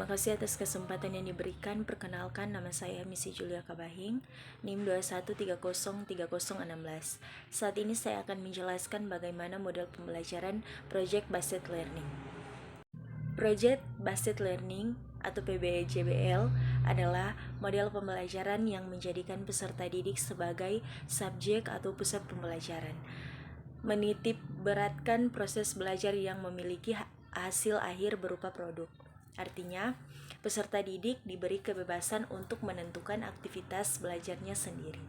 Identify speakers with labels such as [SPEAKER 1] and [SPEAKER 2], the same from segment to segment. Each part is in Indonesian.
[SPEAKER 1] Terima kasih atas kesempatan yang diberikan. Perkenalkan, nama saya Missy Julia Kabahing, NIM 21303016. Saat ini saya akan menjelaskan bagaimana model pembelajaran Project Based Learning. Project Based Learning atau PBJBL adalah model pembelajaran yang menjadikan peserta didik sebagai subjek atau pusat pembelajaran. Menitip beratkan proses belajar yang memiliki hasil akhir berupa produk. Artinya, peserta didik diberi kebebasan untuk menentukan aktivitas belajarnya sendiri.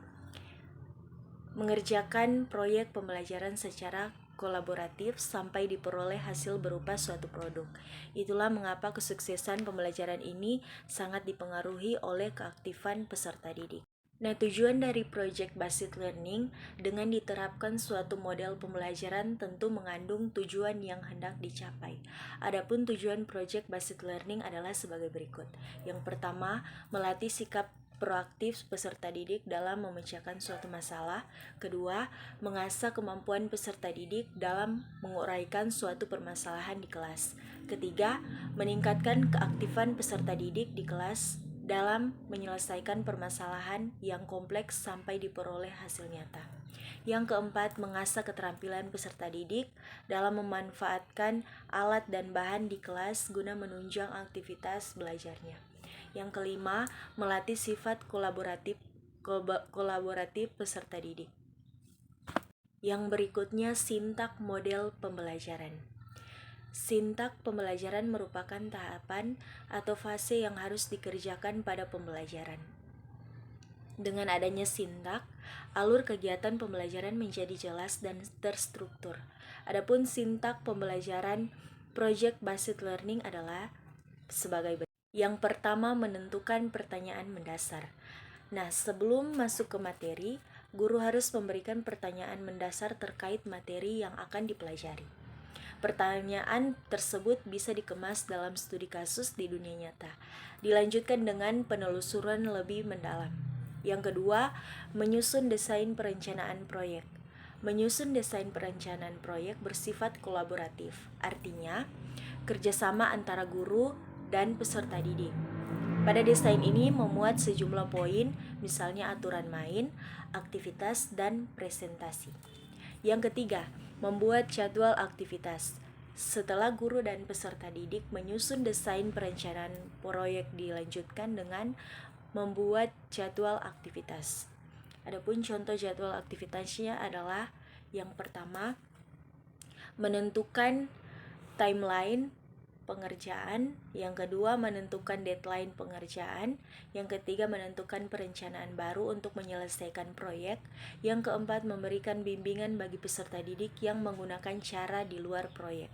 [SPEAKER 1] Mengerjakan proyek pembelajaran secara kolaboratif sampai diperoleh hasil berupa suatu produk. Itulah mengapa kesuksesan pembelajaran ini sangat dipengaruhi oleh keaktifan peserta didik. Nah, tujuan dari Project Based Learning dengan diterapkan suatu model pembelajaran tentu mengandung tujuan yang hendak dicapai. Adapun tujuan Project Based Learning adalah sebagai berikut. Yang pertama, melatih sikap proaktif peserta didik dalam memecahkan suatu masalah. Kedua, mengasah kemampuan peserta didik dalam menguraikan suatu permasalahan di kelas. Ketiga, meningkatkan keaktifan peserta didik di kelas dalam menyelesaikan permasalahan yang kompleks sampai diperoleh hasil nyata. Yang keempat, mengasah keterampilan peserta didik dalam memanfaatkan alat dan bahan di kelas guna menunjang aktivitas belajarnya. Yang kelima, melatih sifat kolaboratif peserta didik. Yang berikutnya, sintak model pembelajaran. Sintak pembelajaran merupakan tahapan atau fase yang harus dikerjakan pada pembelajaran. Dengan adanya sintak, alur kegiatan pembelajaran menjadi jelas dan terstruktur. Adapun sintak pembelajaran Project Based Learning adalah sebagai berikut. Yang pertama, menentukan pertanyaan mendasar. Nah, sebelum masuk ke materi, guru harus memberikan pertanyaan mendasar terkait materi yang akan dipelajari. Pertanyaan tersebut bisa dikemas dalam studi kasus di dunia nyata. Dilanjutkan dengan penelusuran lebih mendalam. Yang kedua, menyusun desain perencanaan proyek. Menyusun desain perencanaan proyek bersifat kolaboratif. Artinya, kerjasama antara guru dan peserta didik. Pada desain ini memuat sejumlah poin, misalnya aturan main, aktivitas, dan presentasi. Yang ketiga, membuat jadwal aktivitas. Setelah guru dan peserta didik menyusun desain perencanaan proyek, dilanjutkan dengan membuat jadwal aktivitas. Adapun contoh jadwal aktivitasnya adalah yang pertama, menentukan timeline pengerjaan, yang kedua menentukan deadline pengerjaan, yang ketiga menentukan perencanaan baru untuk menyelesaikan proyek, yang keempat memberikan bimbingan bagi peserta didik yang menggunakan cara di luar proyek.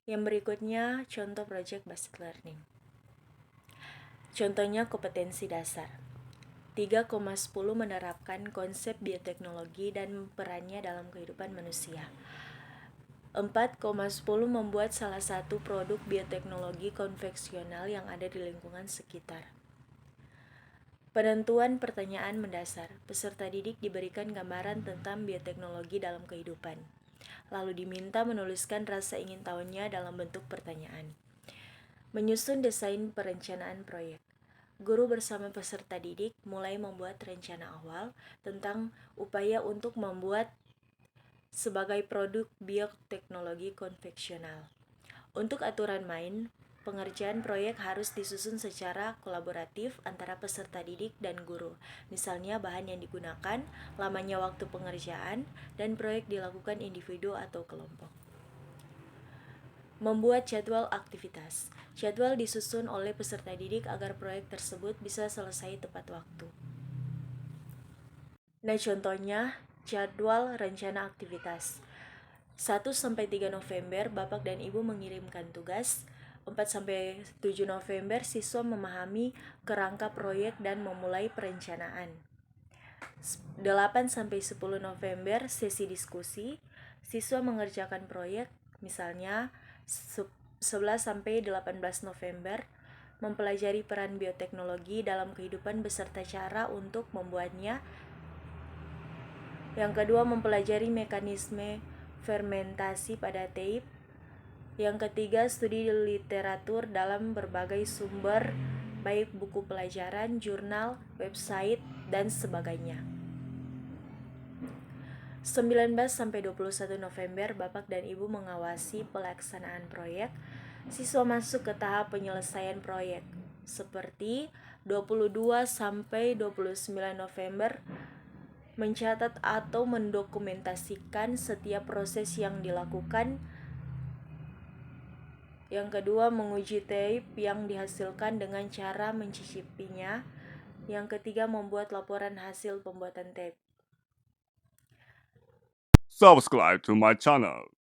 [SPEAKER 1] Yang berikutnya contoh Project Based Learning. Contohnya kompetensi dasar. 3,10 menerapkan konsep bioteknologi dan perannya dalam kehidupan manusia. 4,10 membuat salah satu produk bioteknologi konvensional yang ada di lingkungan sekitar. Penentuan pertanyaan mendasar. Peserta didik diberikan gambaran tentang bioteknologi dalam kehidupan. Lalu diminta menuliskan rasa ingin tahunya dalam bentuk pertanyaan. Menyusun desain perencanaan proyek. Guru bersama peserta didik mulai membuat rencana awal tentang upaya untuk membuat sebagai produk bioteknologi konvensional. Untuk aturan main, pengerjaan proyek harus disusun secara kolaboratif antara peserta didik dan guru. Misalnya bahan yang digunakan, lamanya waktu pengerjaan, dan proyek dilakukan individu atau kelompok. Membuat jadwal aktivitas. Jadwal disusun oleh peserta didik agar proyek tersebut bisa selesai tepat waktu. Nah, contohnya jadwal rencana aktivitas. 1-3 November, Bapak dan Ibu mengirimkan tugas. 4-7 November, siswa memahami kerangka proyek dan memulai perencanaan. 8-10 November, sesi diskusi. Siswa mengerjakan proyek, misalnya 11-18 November, mempelajari peran bioteknologi dalam kehidupan beserta cara untuk membuatnya. Yang kedua, mempelajari mekanisme fermentasi pada tape. Yang ketiga, studi literatur dalam berbagai sumber, baik buku pelajaran, jurnal, website, dan sebagainya. 19-21 November, Bapak dan Ibu mengawasi pelaksanaan proyek. Siswa masuk ke tahap penyelesaian proyek. Seperti 22-29 November, mencatat atau mendokumentasikan setiap proses yang dilakukan. Yang kedua, menguji tape yang dihasilkan dengan cara mencicipinya. Yang ketiga, membuat laporan hasil pembuatan tape.
[SPEAKER 2] Subscribe to my channel.